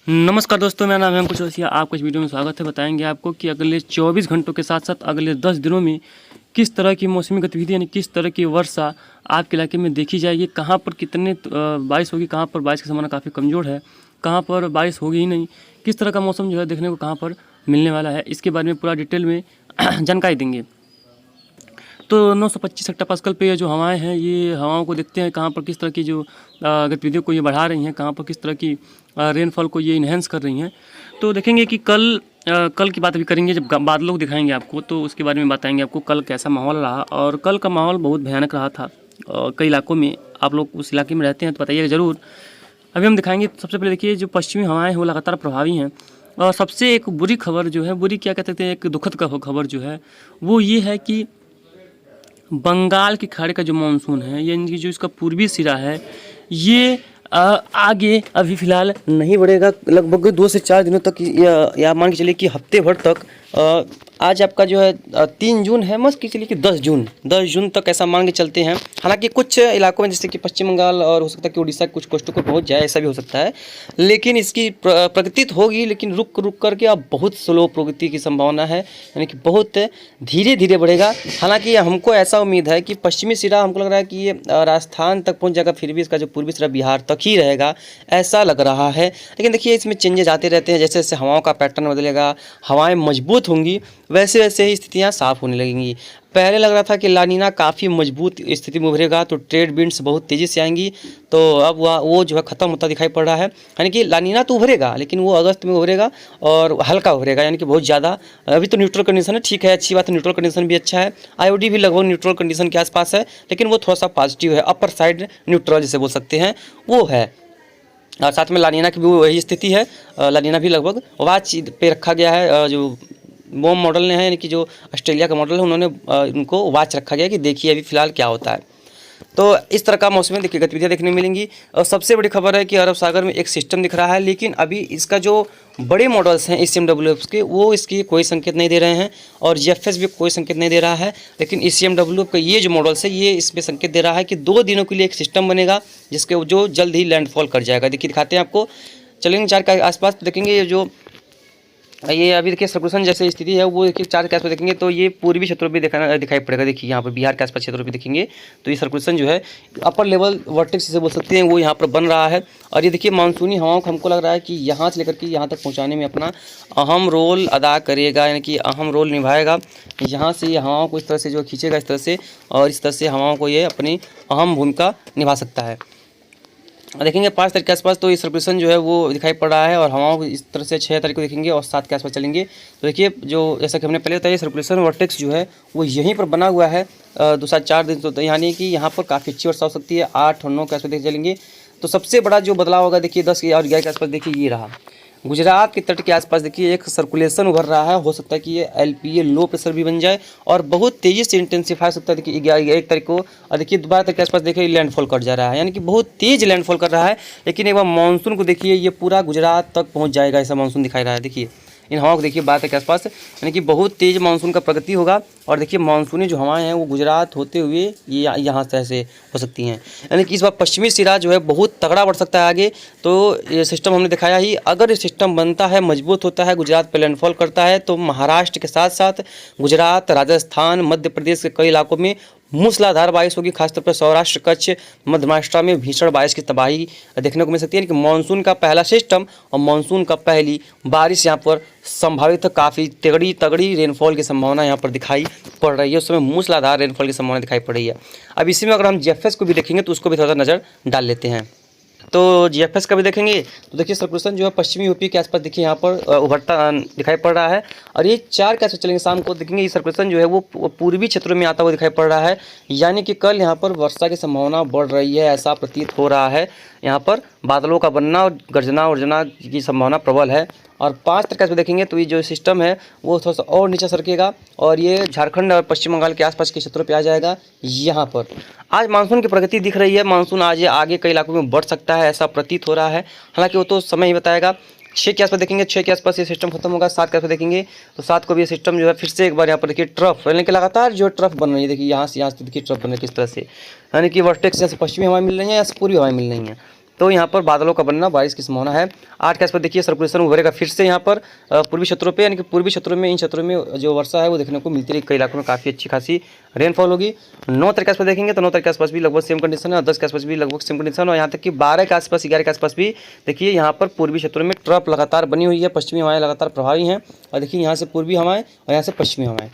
नमस्कार दोस्तों, मेरा नाम है अंकुश जोशी। आपको इस वीडियो में स्वागत है। बताएंगे आपको कि अगले 24 घंटों के साथ साथ अगले 10 दिनों में किस तरह की मौसमी गतिविधि यानी किस तरह की वर्षा आपके इलाके में देखी जाएगी, कहाँ पर कितने बारिश होगी, कहाँ पर बारिश की संभावना काफ़ी कमज़ोर है, कहाँ पर बारिश होगी ही नहीं, किस तरह का मौसम जो है देखने को कहाँ पर मिलने वाला है, इसके बारे में पूरा डिटेल में जानकारी देंगे। तो 925 हेक्टोपास्कल पे ये जो हवाएं हैं, ये हवाओं को देखते हैं कहाँ पर किस तरह की जो गतिविधियों को ये बढ़ा रही हैं, कहाँ पर किस तरह की रेनफॉल को ये इन्हेंस कर रही हैं। तो देखेंगे कि कल की बात भी करेंगे, जब बादलों को दिखाएंगे आपको तो उसके बारे में बताएंगे आपको कल कैसा माहौल रहा। और कल का माहौल बहुत भयानक रहा था कई इलाकों में। आप लोग उस इलाके में रहते हैं तो बताइएगा ज़रूर। अभी हम दिखाएंगे, सबसे पहले देखिए जो पश्चिमी हवाएं हैं वो लगातार प्रभावी हैं। और सबसे एक बुरी खबर जो है, बुरी क्या कहते हैं, एक दुखद का खबर जो है वो ये है कि बंगाल की खाड़ी का जो मानसून है, यानी कि जो इसका पूर्वी सिरा है, ये आगे अभी फ़िलहाल नहीं बढ़ेगा। लगभग 2 से 4 दिनों तक या मान के चलिए कि हफ्ते भर तक। आज आपका जो है 3 जून है, मस्त के चलिए कि 10 जून तक ऐसा मान के चलते हैं। हालांकि कुछ इलाकों में जैसे कि पश्चिम बंगाल और हो सकता है कि उड़ीसा के कुछ कोस्टों को पहुंच जाए, ऐसा भी हो सकता है। लेकिन इसकी प्रगति तो होगी, लेकिन रुक करके अब बहुत स्लो प्रगति की संभावना है, यानी कि बहुत धीरे धीरे बढ़ेगा। हालांकि हमको ऐसा उम्मीद है कि पश्चिमी सिरा हमको लग रहा है कि ये राजस्थान तक पहुँच जाएगा, फिर भी इसका जो पूर्वी सिरा बिहार तक ही रहेगा, ऐसा लग रहा है। लेकिन देखिए इसमें चेंजेज आते रहते हैं, जैसे जैसे हवाओं का पैटर्न बदलेगा, हवाएं मजबूत होंगी, वैसे वैसे ही स्थितियाँ साफ होने लगेंगी। पहले लग रहा था कि लानीना काफ़ी मजबूत स्थिति में उभरेगा तो ट्रेड विंड्स बहुत तेज़ी से आएंगी, तो अब वो जो है ख़त्म होता दिखाई पड़ रहा है। यानी कि लानीना तो उभरेगा, लेकिन वो अगस्त में उभरेगा और हल्का उभरेगा, यानी कि बहुत ज़्यादा। अभी तो न्यूट्रल कंडीशन है, ठीक है, अच्छी बात है, न्यूट्रल कंडीशन भी अच्छा है। आईओडी भी लगभग न्यूट्रल कंडीशन के आसपास है, लेकिन वो थोड़ा सा पॉजिटिव है, अपर साइड न्यूट्रल जिसे बोल सकते हैं वो है। और साथ में लानीना की भी वही स्थिति है। लानीना भी लगभग वाच पे रखा गया है। जो बोम मॉडल ने है, यानी कि जो ऑस्ट्रेलिया का मॉडल है, उन्होंने उनको वाच रखा गया कि देखिए अभी फ़िलहाल क्या होता है। तो इस तरह का मौसम में देखिए गतिविधियाँ देखने मिलेंगी। और सबसे बड़ी खबर है कि अरब सागर में एक सिस्टम दिख रहा है, लेकिन अभी इसका जो बड़े मॉडल्स हैं ECMWF के, वो इसकी कोई संकेत नहीं दे रहे हैं, और GFS भी कोई संकेत नहीं दे रहा है। लेकिन ECMWF का ये जो मॉडल्स है, ये इसमें संकेत दे रहा है कि 2 दिनों के लिए एक सिस्टम बनेगा जिसके जो जल्द ही लैंडफॉल कर जाएगा। देखिए दिखाते हैं आपको, चलेंगे 4 के आसपास देखेंगे। ये अभी देखिए सर्कुलेशन जैसे स्थिति है, वो देखिए 4 के आसपास देखेंगे तो ये पूर्वी क्षेत्रों में दिखाई पड़ेगा। देखिए यहाँ पर बिहार के आसपास क्षेत्रों में देखेंगे तो ये सर्कुलेशन जो है अपर लेवल वर्टेक्स जिसे बोल सकते हैं, वो यहाँ पर बन रहा है। और ये देखिए मानसूनी हवाओं को हमको लग रहा है कि यहाँ से लेकर के यहाँ तक पहुँचाने में अपना अहम रोल अदा करेगा, यानी कि अहम रोल निभाएगा। यहाँ से ये हवाओं को इस तरह से जो खींचेगा इस तरह से, और इस तरह से हवाओं को ये अपनी अहम भूमिका निभा सकता है। देखेंगे 5 तारीख के आसपास तो ये सर्कुलेशन जो है वो दिखाई पड़ रहा है, और हवाओं को इस तरह से 6 तारीख को देखेंगे और 7 के आसपास चलेंगे तो देखिए जो जैसा कि हमने पहले बताया, सर्कुलेशन वर्टेक्स जो है वो यहीं पर बना हुआ है 2 से 4 दिन। तो यानी कि यहाँ पर काफ़ी अच्छी वर्षा हो सकती है। 8 और 9 के आसपास देख चलेंगे तो सबसे बड़ा जो बदलाव होगा देखिए 10 और 11 के आसपास देखिए ये रहा। गुजरात के तट के आसपास देखिए एक सर्कुलेशन उभर रहा है, हो सकता है कि ये LPA लो प्रेशर भी बन जाए और बहुत तेज़ी से इंटेंसीफाई हो सकता है। देखिए 1 तारीख को, और देखिए 12 तारीख के आसपास देखिए लैंडफॉल कर जा रहा है, यानी कि बहुत तेज़ लैंडफॉल कर रहा है। लेकिन एक बार मानसून को देखिए, ये पूरा गुजरात तक पहुँच जाएगा, ऐसा मानसून दिखाई रहा है। देखिए इन हवाओं को देखिए 12 तारीख के आसपास, यानी कि बहुत तेज़ मानसून का प्रगति होगा। और देखिए मानसूनी जो हवाएं हैं वो गुजरात होते हुए ये यहाँ से ऐसे हो सकती हैं, यानी कि इस बार पश्चिमी सिरा जो है बहुत तगड़ा बढ़ सकता है आगे। तो ये सिस्टम हमने दिखाया ही, अगर ये सिस्टम बनता है, मजबूत होता है, गुजरात पर लैंडफॉल करता है, तो महाराष्ट्र के साथ साथ गुजरात, राजस्थान, मध्य प्रदेश के कई इलाकों में मूसलाधार बारिश होगी। खासतौर पर सौराष्ट्र, कच्छ, मध्य महाराष्ट्र में भीषण बारिश की तबाही देखने को मिल सकती है। कि मानसून का पहला सिस्टम और मानसून का पहली बारिश यहाँ पर संभावित काफ़ी तगड़ी रेनफॉल की संभावना यहाँ पर दिखाई पड़ रही है। उस समय मूसलाधार रेनफॉल की संभावना दिखाई पड़ रही है। अब इसी में अगर हम GFS को भी देखेंगे तो उसको भी थोड़ा सा नज़र डाल लेते हैं। तो GFS का भी देखेंगे तो देखिए सर्कुलेशन जो है पश्चिमी यूपी के आसपास देखिए यहाँ पर उभरता दिखाई पड़ रहा है। और ये 4 के आसपास चलेंगे शाम को, देखेंगे ये सर्कुलेशन जो है वो पूर्वी क्षेत्रों में आता हुआ दिखाई पड़ रहा है, यानी कि कल यहाँ पर वर्षा की संभावना बढ़ रही है, ऐसा प्रतीत हो रहा है। यहाँ पर बादलों का बनना और गर्जना की संभावना प्रबल है। और 5 तारीख को देखेंगे तो ये जो सिस्टम है वो थोड़ा सा और नीचे सरकेगा और ये झारखंड और पश्चिम बंगाल के आसपास के क्षेत्रों पे आ जाएगा। यहाँ पर आज मानसून की प्रगति दिख रही है, मानसून आज आगे कई इलाकों में बढ़ सकता है, ऐसा प्रतीत हो रहा है। हालांकि वो तो समय ही बताएगा। 6 के आसपास देखेंगे, 6 के आसपास ये सिस्टम खत्म होगा। 7 के आसपास देखेंगे तो 7 को भी ये सिस्टम जो है फिर से एक बार यहाँ पर देखिए ट्रफ, यानी कि लगातार जो ट्रफ बन रही है। देखिए यहाँ से देखिए ट्रफ बन रही है किस तरह से, यानी कि वर्टेक्स यहाँ से पश्चिमी हवाएं मिल रही हैं, यहाँ से पूर्वी हवाएं मिल रही हैं। तो यहाँ पर बादलों का बनना, बारिश की संभावना है। 8 के आसपास देखिए सर्कुलेशन उभरेगा फिर से यहाँ पर पूर्वी क्षेत्रों पे, यानी कि पूर्वी क्षेत्रों में, इन क्षेत्रों में जो वर्षा है वो देखने को मिलती रही। कई इलाकों में काफ़ी अच्छी खासी रेनफॉल होगी। 9 तारीख के आसपास देखेंगे तो 9 तारीख के आसपास भी लगभग सेम कंडीशन है, और 10 के आसपास भी लगभग सेम कंडीशन, और यहाँ तक कि 12 के आसपास, 11 के आसपास भी देखिए यहाँ पर पूर्वी क्षेत्रों में ट्रफ लगातार बनी हुई है। पश्चिमी हवाएं लगातार प्रभावी हैं, और देखिए यहाँ से पूर्वी हवाएं और यहाँ से पश्चिमी हवाएं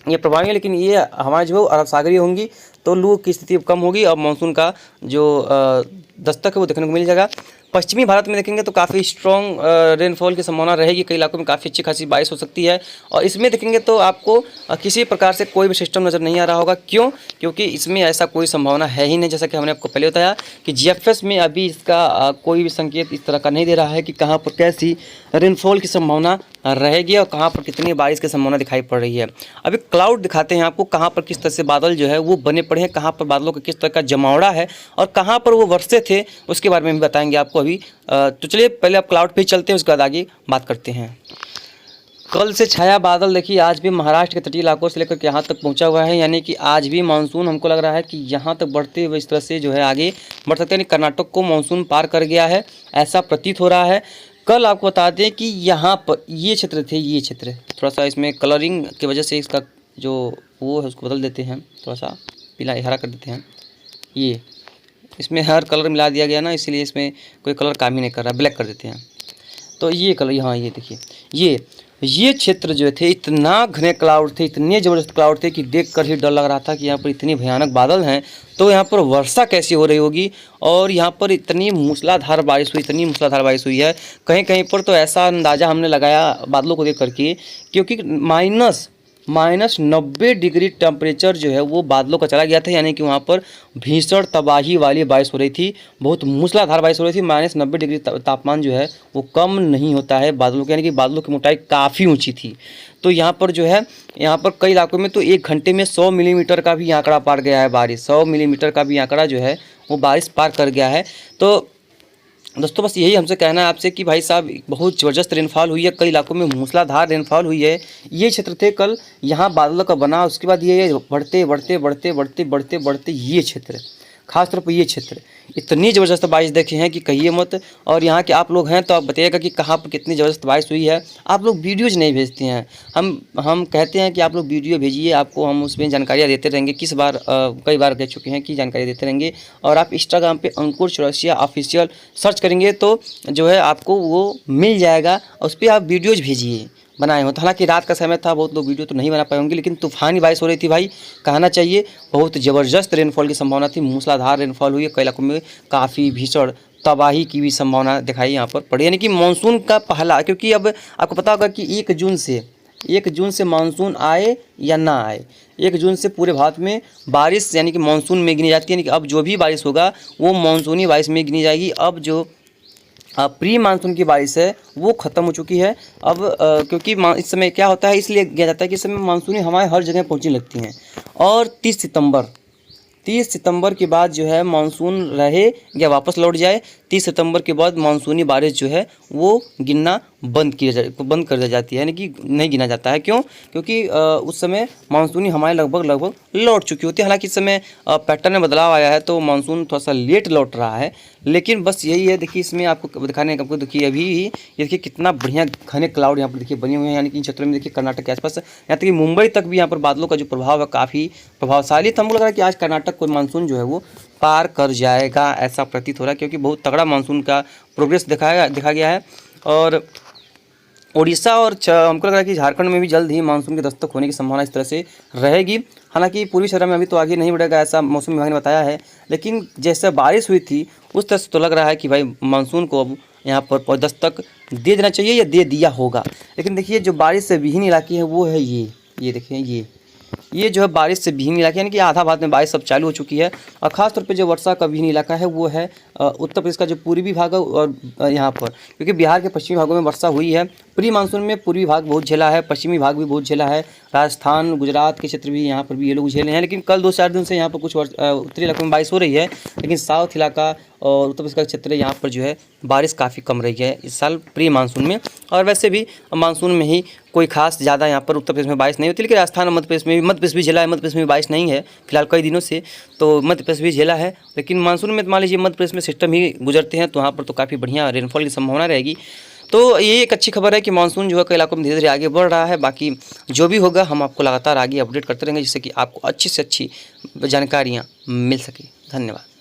ये प्रभावी है, लेकिन ये हवाएं जो अरब सागरीय होंगी तो लू की स्थिति कम होगी, और मानसून का जो दस्तक है वो देखने को मिल जाएगा। पश्चिमी भारत में देखेंगे तो काफ़ी स्ट्रॉन्ग रेनफॉल की संभावना रहेगी। कई इलाकों में काफ़ी अच्छी खासी बारिश हो सकती है, और इसमें देखेंगे तो आपको किसी प्रकार से कोई भी सिस्टम नज़र नहीं आ रहा होगा। क्यों? क्योंकि इसमें ऐसा कोई संभावना है ही नहीं। जैसा कि हमने आपको पहले बताया कि जीएफएस में अभी इसका कोई भी संकेत इस तरह का नहीं दे रहा है कि कहाँ पर कैसी रेनफॉल की संभावना रहेगी और कहाँ पर कितनी बारिश की संभावना दिखाई पड़ रही है। अभी क्लाउड दिखाते हैं आपको, कहाँ पर किस तरह से बादल जो है वो बने पड़े हैं, कहाँ पर बादलों का किस तरह का जमावड़ा है, और कहाँ पर वो वर्षे थे उसके बारे में भी बताएंगे आपको अभी। तो चलिए पहले आप क्लाउड पे चलते हैं, उसके बाद आगे बात करते हैं। कल से छाया बादल देखिए आज भी महाराष्ट्र के तटीय इलाकों से लेकर के यहाँ तक पहुँचा हुआ है, यानी कि आज भी मानसून हमको लग रहा है कि यहाँ तक बढ़ते हुए इस तरह से जो है आगे बढ़ सकते हैं। कर्नाटक को मानसून पार कर गया है ऐसा प्रतीत हो रहा है। कल आपको बता दें कि यहाँ पर ये क्षेत्र थे, ये क्षेत्र थोड़ा सा इसमें कलरिंग की वजह से इसका जो वो है उसको बदल देते हैं, थोड़ा सा पीला हरा कर देते हैं। ये इसमें हर कलर मिला दिया गया ना, इसलिए इसमें कोई कलर काम ही नहीं कर रहा, ब्लैक कर देते हैं। तो ये कलर यहाँ ये देखिए, ये क्षेत्र जो थे इतना घने क्लाउड थे, इतने ज़बरदस्त क्लाउड थे कि देखकर ही डर लग रहा था कि यहाँ पर इतनी भयानक बादल हैं तो यहाँ पर वर्षा कैसी हो रही होगी। और यहाँ पर इतनी मूसलाधार बारिश हुई, इतनी मूसलाधार बारिश हुई है, कहीं कहीं पर तो ऐसा अंदाज़ा हमने लगाया बादलों को देख करके, क्योंकि -90 डिग्री टेम्परेचर जो है वो बादलों का चला गया था, यानी कि वहाँ पर भीषण तबाही वाली बारिश हो रही थी, बहुत मूसलाधार बारिश हो रही थी। -90 डिग्री तापमान जो है वो कम नहीं होता है बादलों के, यानी कि बादलों की मोटाई काफ़ी ऊंची थी। तो यहाँ पर जो है, यहाँ पर कई इलाकों में तो 1 घंटे में 100 मिलीमीटर का भी आंकड़ा पार गया है बारिश, 100 मिलीमीटर का भी आंकड़ा जो है वो बारिश पार कर गया है। तो दोस्तों बस यही हमसे कहना है आपसे कि भाई साहब बहुत ज़बरदस्त रेनफॉल हुई है, कई इलाकों में मूसलाधार रेनफॉल हुई है। ये क्षेत्र थे कल यहाँ बादलों का बना, उसके बाद ये बढ़ते बढ़ते बढ़ते बढ़ते बढ़ते बढ़ते ये क्षेत्र, खासतौर पर ये क्षेत्र इतनी ज़बरदस्त बारिश देखे हैं कि कहिए मत। और यहाँ के आप लोग हैं तो आप बताइएगा कि कहाँ पर कितनी ज़बरदस्त बारिश हुई है। आप लोग वीडियोज़ नहीं भेजते हैं, हम कहते हैं कि आप लोग वीडियो भेजिए, आपको हम उसमें जानकारियाँ देते रहेंगे। कई बार कह चुके हैं कि जानकारी देते रहेंगे। और आप इंस्टाग्राम पे अंकुर चौरसिया ऑफिशियल सर्च करेंगे तो जो है आपको वो मिल जाएगा, उस पर आप वीडियोज़ भेजिए बनाए हो। तो हालांकि रात का समय था, बहुत लोग वीडियो तो नहीं बना पाए होंगे, लेकिन तूफानी बारिश हो रही थी भाई, कहना चाहिए बहुत ज़बरदस्त रेनफॉल की संभावना थी। मूसलाधार रेनफॉल हुई है, कई इलाकों में काफ़ी भीषण तबाही की भी संभावना दिखाई यहाँ पर पड़ी, यानी कि मानसून का पहला, क्योंकि अब आपको पता होगा कि 1 जून से मानसून आए या ना आए, 1 जून से पूरे भारत में बारिश यानी कि मानसून में गिनी जाती है। यानी कि अब जो भी बारिश होगा वो मानसूनी बारिश में गिनी जाएगी। अब जो प्री मानसून की बारिश है वो ख़त्म हो चुकी है अब, क्योंकि इस समय क्या होता है, इसलिए किया जाता है कि इस समय मानसूनी हवाएं हर जगह पहुंचने लगती हैं। और 30 सितंबर के बाद जो है मानसून रहे या वापस लौट जाए, 30 सितंबर के बाद मानसूनी बारिश जो है वो गिनना बंद कर दी जाती है, यानी कि नहीं गिना जाता है। क्यों? क्योंकि उस समय मानसूनी हवाएं लगभग लौट चुकी होती है। हालांकि इस समय पैटर्न में बदलाव आया है तो मानसून थोड़ा सा लेट लौट रहा है, लेकिन बस यही है। देखिए इसमें आपको दिखाने का, आपको देखिए अभी ये देखिए कितना बढ़िया घने क्लाउड यहाँ पर देखिए बने हुए हैं, यानी कि इन क्षेत्रों में देखिए कर्नाटक के आसपास, यहाँ तक कि मुंबई तक भी यहाँ पर बादलों का जो प्रभाव है काफ़ी प्रभावशाली। तो हमको लग रहा है कि आज कर्नाटक को मानसून जो है वो पार कर जाएगा, ऐसा प्रतीत हो रहा है, क्योंकि बहुत तगड़ा मानसून का प्रोग्रेस देखा गया है। और उड़ीसा और हमको लग रहा है कि झारखंड में भी जल्द ही मानसून की दस्तक होने की संभावना इस तरह से रहेगी। हालांकि पूर्वी क्षेत्र में अभी तो आगे नहीं बढ़ेगा, ऐसा मौसम विभाग ने बताया है, लेकिन जैसे बारिश हुई थी उस तरह से तो लग रहा है कि भाई मानसून को अब यहाँ पर दस्तक दे देना चाहिए या दे दिया होगा। लेकिन देखिए जो बारिश से विहीन इलाके हैं वो है ये देखिए, ये जो है बारिश से विहीन इलाका, यानी कि आधा भारत में बारिश अब चालू हो चुकी है। और ख़ासतौर पे जो वर्षा का विहीन इलाका है वो है उत्तर प्रदेश का जो पूर्वी भाग है, और यहाँ पर क्योंकि बिहार के पश्चिमी भागों में वर्षा हुई है। प्री मानसून में पूर्वी भाग बहुत झेला है, पश्चिमी भाग भी बहुत झेला है, राजस्थान गुजरात के क्षेत्र भी यहाँ पर भी ये लोग झेले हैं। लेकिन कल 2-4 दिन से यहाँ पर कुछ उत्तरी इलाकों में बारिश हो रही है, लेकिन साउथ इलाका और उत्तर प्रदेश का क्षेत्र यहाँ पर जो है बारिश काफ़ी कम रही है इस साल प्री मानसून में। और वैसे भी मानसून में ही कोई खास ज़्यादा यहाँ पर उत्तर प्रदेश में बारिश नहीं होती, लेकिन राजस्थान और मध्य मध्य प्रदेश भी झेला है, मध्य प्रदेश में बारिश नहीं है फिलहाल कई दिनों से, तो मध्य प्रदेश भी झेला है। लेकिन मानसून में मान लीजिए मध्य प्रदेश में सिस्टम ही गुजरते हैं तो वहाँ पर तो काफ़ी बढ़िया रेनफॉल की संभावना रहेगी। तो ये एक अच्छी खबर है कि मानसून जो है कई इलाकों में धीरे धीरे आगे बढ़ रहा है। बाकी जो भी होगा हम आपको लगातार आगे अपडेट करते रहेंगे जिससे कि आपको अच्छी से अच्छी जानकारियाँ मिल सके। धन्यवाद।